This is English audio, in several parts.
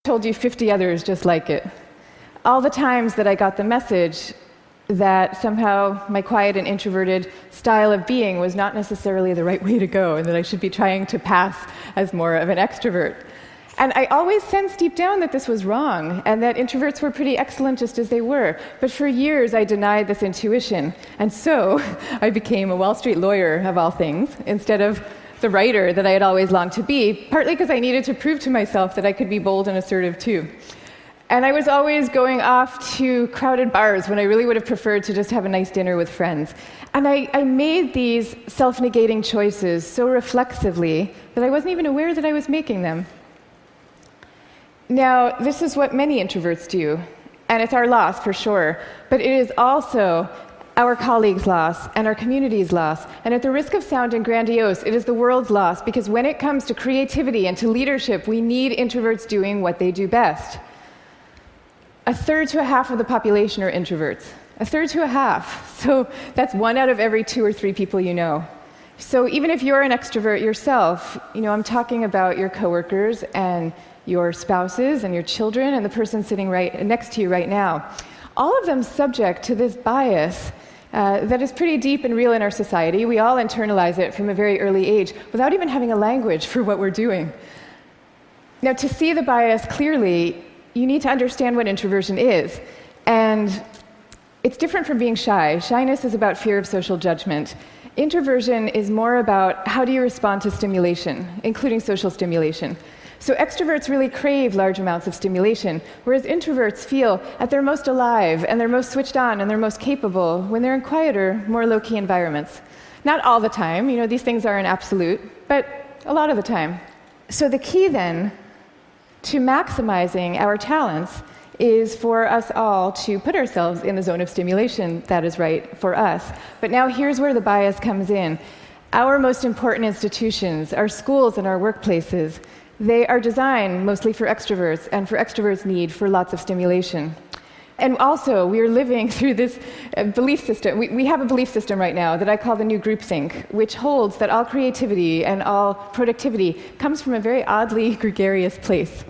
told you 50 others just like it. All the times that I got the message that somehow my quiet and introverted style of being was not necessarily the right way to go, and that I should be trying to pass as more of an extrovert. And I always sensed deep down that this was wrong, and that introverts were pretty excellent just as they were. But for years I denied this intuition, and so I became a Wall Street lawyer, of all things, instead of the writer that I had always longed to be, partly because I needed to prove to myself that I could be bold and assertive too. And I was always going off to crowded bars when I really would have preferred to just have a nice dinner with friends. And I made these self-negating choices so reflexively that I wasn't even aware that I was making them. Now, this is what many introverts do, and it's our loss for sure, but it is also our colleagues' loss and our community's loss. And at the risk of sounding grandiose, it is the world's loss, because when it comes to creativity and to leadership, we need introverts doing what they do best. A third to a half of the population are introverts. A third to a half. So that's 1 out of every 2 or 3 people you know. So even if you're an extrovert yourself, I'm talking about your coworkers and your spouses and your children and the person sitting right next to you right now. All of them subject to this bias that is pretty deep and real in our society. We all internalize it from a very early age without even having a language for what we're doing. Now, to see the bias clearly, you need to understand what introversion is. And it's different from being shy. Shyness is about fear of social judgment. Introversion is more about how do you respond to stimulation, including social stimulation. So extroverts really crave large amounts of stimulation, whereas introverts feel at their most alive and they're most switched on and they're most capable when they're in quieter, more low-key environments. Not all the time, these things are an absolute, but a lot of the time. So the key then to maximizing our talents is for us all to put ourselves in the zone of stimulation that is right for us. But now here's where the bias comes in. Our most important institutions, our schools and our workplaces, they are designed mostly for extroverts, and for extroverts' need for lots of stimulation. And also, we are living through this belief system. We have a belief system right now that I call the new groupthink, which holds that all creativity and all productivity comes from a very oddly gregarious place.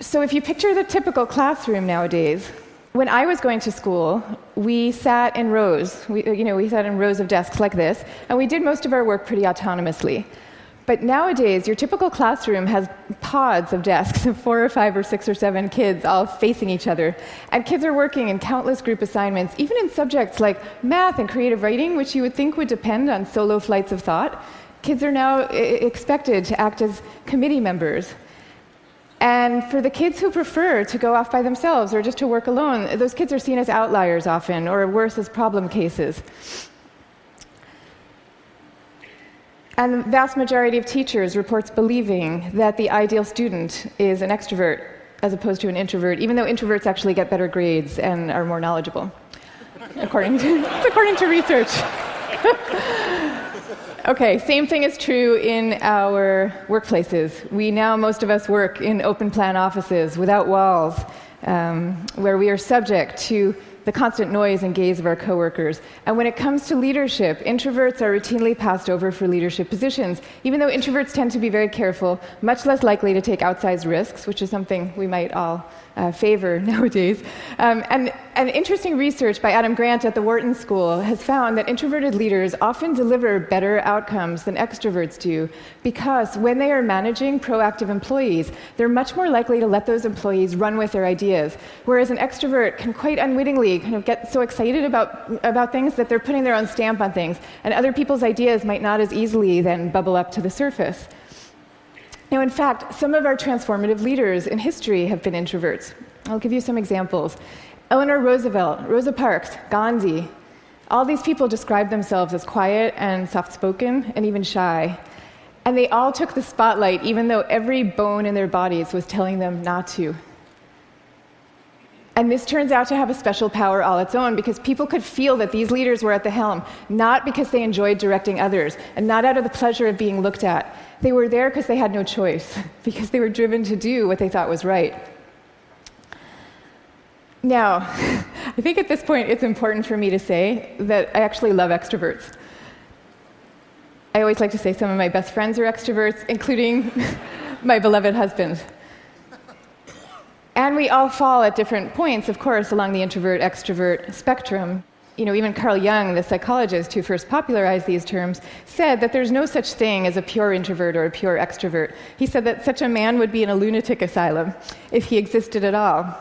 So if you picture the typical classroom nowadays, when I was going to school, we sat in rows. We sat in rows of desks like this, and we did most of our work pretty autonomously. But nowadays, your typical classroom has pods of desks of 4 or 5 or 6 or 7 kids all facing each other. And kids are working in countless group assignments, even in subjects like math and creative writing, which you would think would depend on solo flights of thought. Kids are now expected to act as committee members. And for the kids who prefer to go off by themselves or just to work alone, those kids are seen as outliers often, or worse, as problem cases. And the vast majority of teachers reports believing that the ideal student is an extrovert as opposed to an introvert, even though introverts actually get better grades and are more knowledgeable, according to research. Okay, same thing is true in our workplaces. Most of us work in open-plan offices without walls, where we are subject to the constant noise and gaze of our coworkers. And when it comes to leadership, introverts are routinely passed over for leadership positions, even though introverts tend to be very careful, much less likely to take outsized risks, which is something we might all favor nowadays. And interesting research by Adam Grant at the Wharton School has found that introverted leaders often deliver better outcomes than extroverts do, because when they are managing proactive employees, they're much more likely to let those employees run with their ideas, whereas an extrovert can quite unwittingly kind of get so excited about things that they're putting their own stamp on things, and other people's ideas might not as easily then bubble up to the surface. Now, in fact, some of our transformative leaders in history have been introverts. I'll give you some examples. Eleanor Roosevelt, Rosa Parks, Gandhi, all these people described themselves as quiet and soft-spoken and even shy. And they all took the spotlight, even though every bone in their bodies was telling them not to. And this turns out to have a special power all its own, because people could feel that these leaders were at the helm, not because they enjoyed directing others, and not out of the pleasure of being looked at. They were there because they had no choice, because they were driven to do what they thought was right. Now, I think at this point it's important for me to say that I actually love extroverts. I always like to say some of my best friends are extroverts, including my beloved husband. And we all fall at different points, of course, along the introvert-extrovert spectrum. Even Carl Jung, the psychologist who first popularized these terms, said that there's no such thing as a pure introvert or a pure extrovert. He said that such a man would be in a lunatic asylum if he existed at all.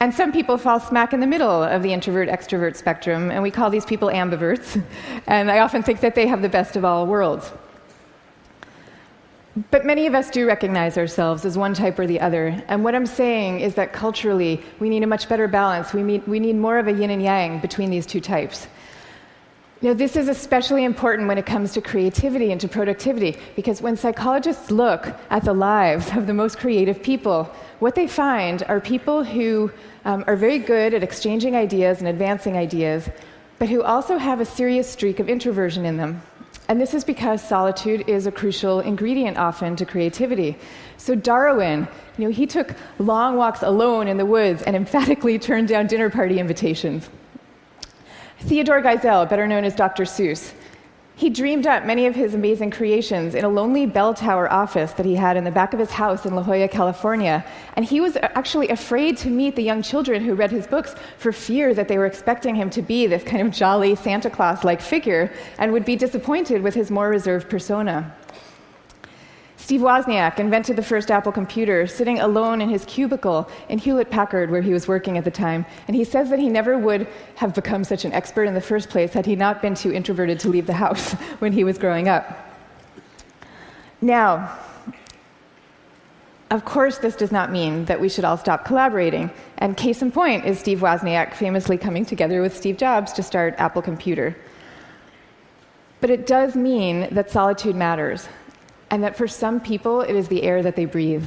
And some people fall smack in the middle of the introvert-extrovert spectrum, and we call these people ambiverts. And I often think that they have the best of all worlds. But many of us do recognize ourselves as one type or the other. And what I'm saying is that culturally, we need a much better balance. We need more of a yin and yang between these two types. This is especially important when it comes to creativity and to productivity, because when psychologists look at the lives of the most creative people, what they find are people who are very good at exchanging ideas and advancing ideas, but who also have a serious streak of introversion in them. And this is because solitude is a crucial ingredient often to creativity. So Darwin, he took long walks alone in the woods and emphatically turned down dinner party invitations. Theodore Geisel, better known as Dr. Seuss, he dreamed up many of his amazing creations in a lonely bell tower office that he had in the back of his house in La Jolla, California. And he was actually afraid to meet the young children who read his books for fear that they were expecting him to be this kind of jolly Santa Claus-like figure and would be disappointed with his more reserved persona. Steve Wozniak invented the first Apple computer sitting alone in his cubicle in Hewlett-Packard, where he was working at the time. And he says that he never would have become such an expert in the first place had he not been too introverted to leave the house when he was growing up. Now, of course, this does not mean that we should all stop collaborating. And case in point is Steve Wozniak famously coming together with Steve Jobs to start Apple Computer. But it does mean that solitude matters, and that for some people, it is the air that they breathe.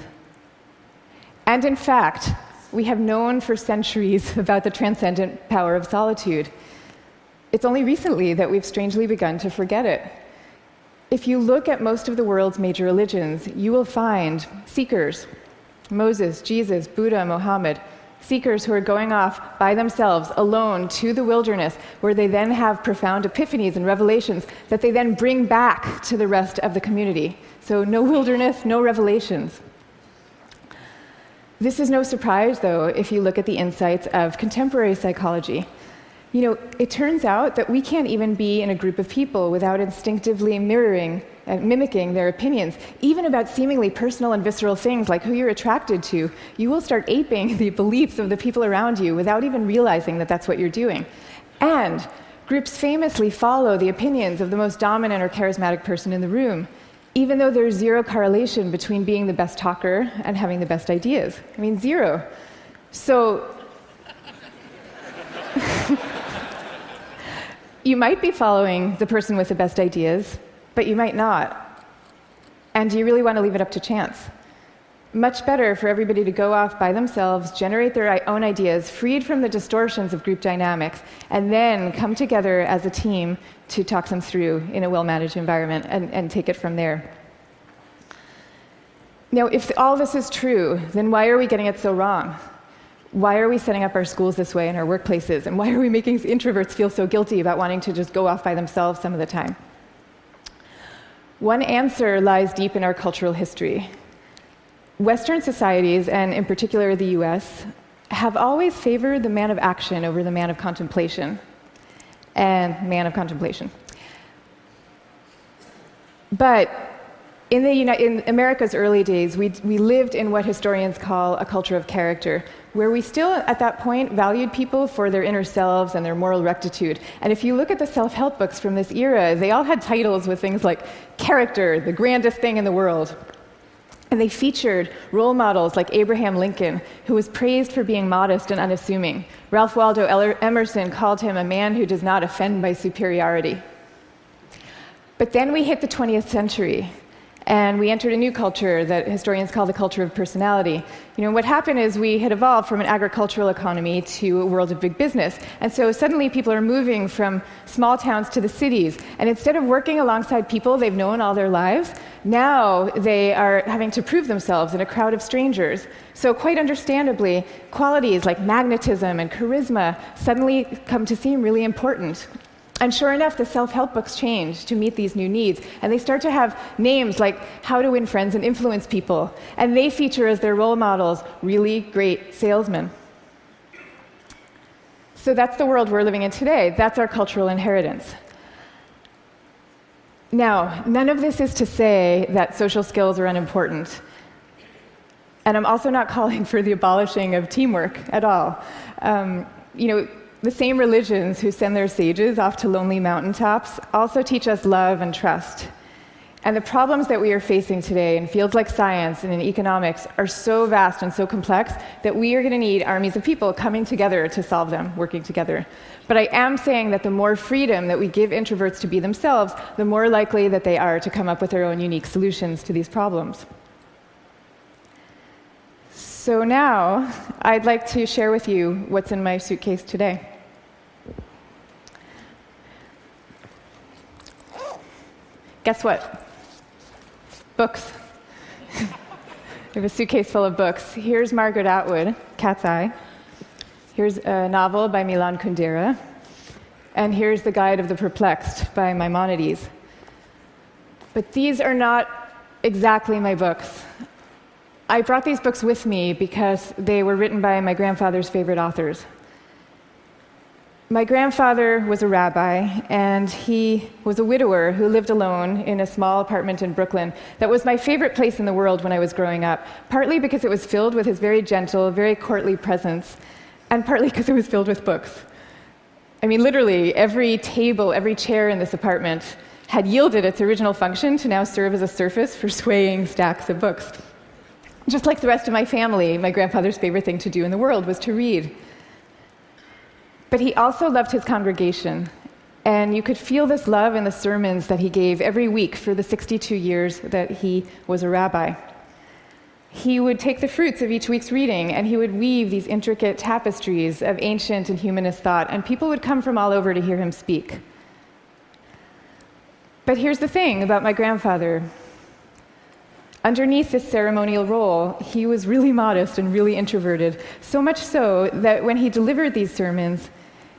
And in fact, we have known for centuries about the transcendent power of solitude. It's only recently that we've strangely begun to forget it. If you look at most of the world's major religions, you will find seekers, Moses, Jesus, Buddha, Mohammed, seekers who are going off by themselves, alone, to the wilderness, where they then have profound epiphanies and revelations that they then bring back to the rest of the community. So no wilderness, no revelations. This is no surprise, though, if you look at the insights of contemporary psychology. It turns out that we can't even be in a group of people without instinctively mirroring and mimicking their opinions, even about seemingly personal and visceral things like who you're attracted to. You will start aping the beliefs of the people around you without even realizing that that's what you're doing. And groups famously follow the opinions of the most dominant or charismatic person in the room, even though there's zero correlation between being the best talker and having the best ideas. Zero. So you might be following the person with the best ideas, but you might not. And do you really want to leave it up to chance? Much better for everybody to go off by themselves, generate their own ideas, freed from the distortions of group dynamics, and then come together as a team to talk them through in a well-managed environment and take it from there. Now, if all this is true, then why are we getting it so wrong? Why are we setting up our schools this way and our workplaces? And why are we making introverts feel so guilty about wanting to just go off by themselves some of the time? One answer lies deep in our cultural history. Western societies, and in particular the US, have always favored the man of action over the man of contemplation. But in America's early days, we lived in what historians call a culture of character, where we still, at that point, valued people for their inner selves and their moral rectitude. And if you look at the self-help books from this era, they all had titles with things like character, the grandest thing in the world. And they featured role models like Abraham Lincoln, who was praised for being modest and unassuming. Ralph Waldo Emerson called him a man who does not offend by superiority. But then we hit the 20th century, and we entered a new culture that historians call the culture of personality. What happened is we had evolved from an agricultural economy to a world of big business. And so suddenly people are moving from small towns to the cities. And instead of working alongside people they've known all their lives, now they are having to prove themselves in a crowd of strangers. So quite understandably, qualities like magnetism and charisma suddenly come to seem really important. And sure enough, the self-help books change to meet these new needs, and they start to have names like How to Win Friends and Influence People, and they feature as their role models really great salesmen. So that's the world we're living in today. That's our cultural inheritance. Now, none of this is to say that social skills are unimportant. And I'm also not calling for the abolishing of teamwork at all. The same religions who send their sages off to lonely mountaintops also teach us love and trust. And the problems that we are facing today in fields like science and in economics are so vast and so complex that we are going to need armies of people coming together to solve them, working together. But I am saying that the more freedom that we give introverts to be themselves, the more likely that they are to come up with their own unique solutions to these problems. So now, I'd like to share with you what's in my suitcase today. Guess what? Books. I have a suitcase full of books. Here's Margaret Atwood, Cat's Eye. Here's a novel by Milan Kundera. And here's The Guide of the Perplexed by Maimonides. But these are not exactly my books. I brought these books with me because they were written by my grandfather's favorite authors. My grandfather was a rabbi, and he was a widower who lived alone in a small apartment in Brooklyn. That was my favorite place in the world when I was growing up, partly because it was filled with his very gentle, very courtly presence, and partly because it was filled with books. I mean, literally, every table, every chair in this apartment had yielded its original function to now serve as a surface for swaying stacks of books. Just like the rest of my family, my grandfather's favorite thing to do in the world was to read. But he also loved his congregation, and you could feel this love in the sermons that he gave every week for the 62 years that he was a rabbi. He would take the fruits of each week's reading, and he would weave these intricate tapestries of ancient and humanist thought, and people would come from all over to hear him speak. But here's the thing about my grandfather. Underneath this ceremonial role, he was really modest and really introverted, so much so that when he delivered these sermons,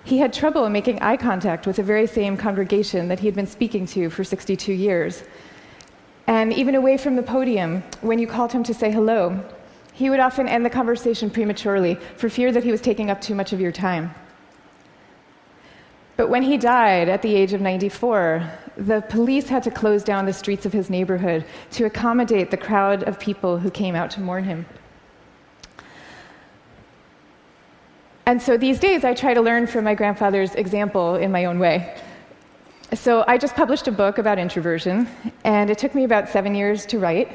he had trouble making eye contact with the very same congregation that he had been speaking to for 62 years. And even away from the podium, when you called him to say hello, he would often end the conversation prematurely for fear that he was taking up too much of your time. But when he died at the age of 94, the police had to close down the streets of his neighborhood to accommodate the crowd of people who came out to mourn him. And so these days, I try to learn from my grandfather's example in my own way. So I just published a book about introversion, and it took me about 7 years to write.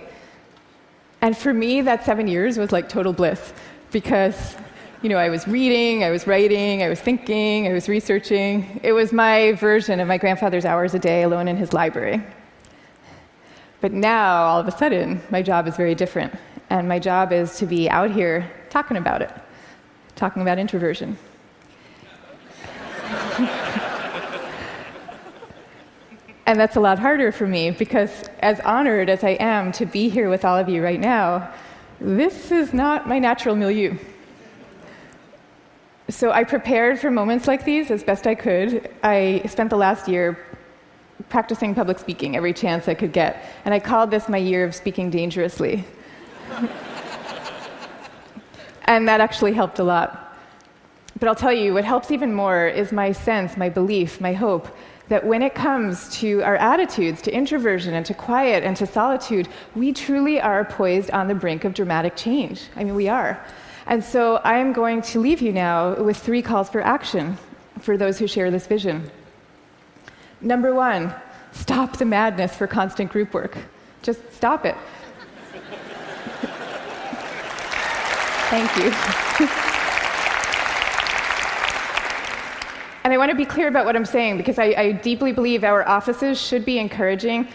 And for me, that 7 years was like total bliss, because I was reading, I was writing, I was thinking, I was researching. It was my version of my grandfather's hours a day alone in his library. But now, all of a sudden, my job is very different. And my job is to be out here talking about it, talking about introversion. And that's a lot harder for me, because as honored as I am to be here with all of you right now, this is not my natural milieu. So I prepared for moments like these as best I could. I spent the last year practicing public speaking every chance I could get, and I called this my year of speaking dangerously. And that actually helped a lot. But I'll tell you, what helps even more is my sense, my belief, my hope that when it comes to our attitudes to introversion and to quiet and to solitude, we truly are poised on the brink of dramatic change. I mean, we are. And so I am going to leave you now with 3 calls for action for those who share this vision. Number 1, stop the madness for constant group work. Just stop it. Thank you. And I want to be clear about what I'm saying, because I deeply believe our offices should be encouraging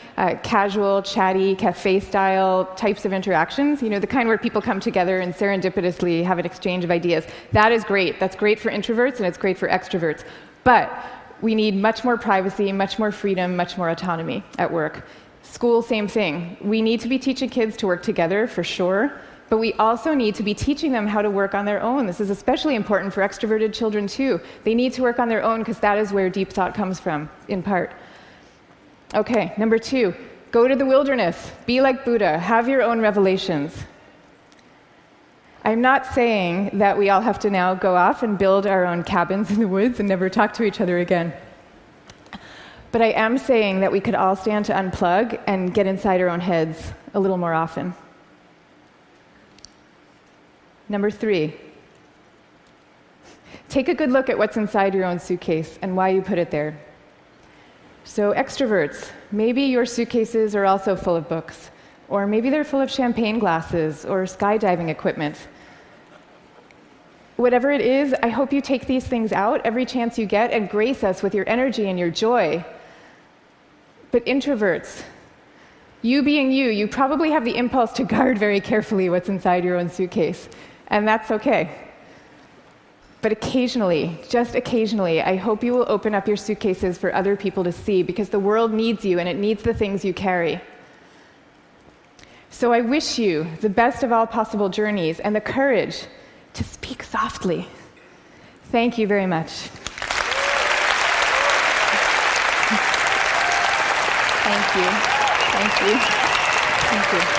casual, chatty, cafe-style types of interactions, the kind where people come together and serendipitously have an exchange of ideas. That is great. That's great for introverts, and it's great for extroverts. But we need much more privacy, much more freedom, much more autonomy at work. School, same thing. We need to be teaching kids to work together, for sure, But we also need to be teaching them how to work on their own. This is especially important for extroverted children, too. They need to work on their own because that is where deep thought comes from, in part. Okay, number 2, go to the wilderness. Be like Buddha. Have your own revelations. I'm not saying that we all have to now go off and build our own cabins in the woods and never talk to each other again. But I am saying that we could all stand to unplug and get inside our own heads a little more often. Number 3, take a good look at what's inside your own suitcase and why you put it there. So extroverts, maybe your suitcases are also full of books, or maybe they're full of champagne glasses or skydiving equipment. Whatever it is, I hope you take these things out every chance you get and grace us with your energy and your joy. But introverts, you being you probably have the impulse to guard very carefully what's inside your own suitcase, and that's okay. But occasionally, just occasionally, I hope you will open up your suitcases for other people to see, because the world needs you and it needs the things you carry. So I wish you the best of all possible journeys and the courage to speak softly. Thank you very much. Thank you. Thank you. Thank you.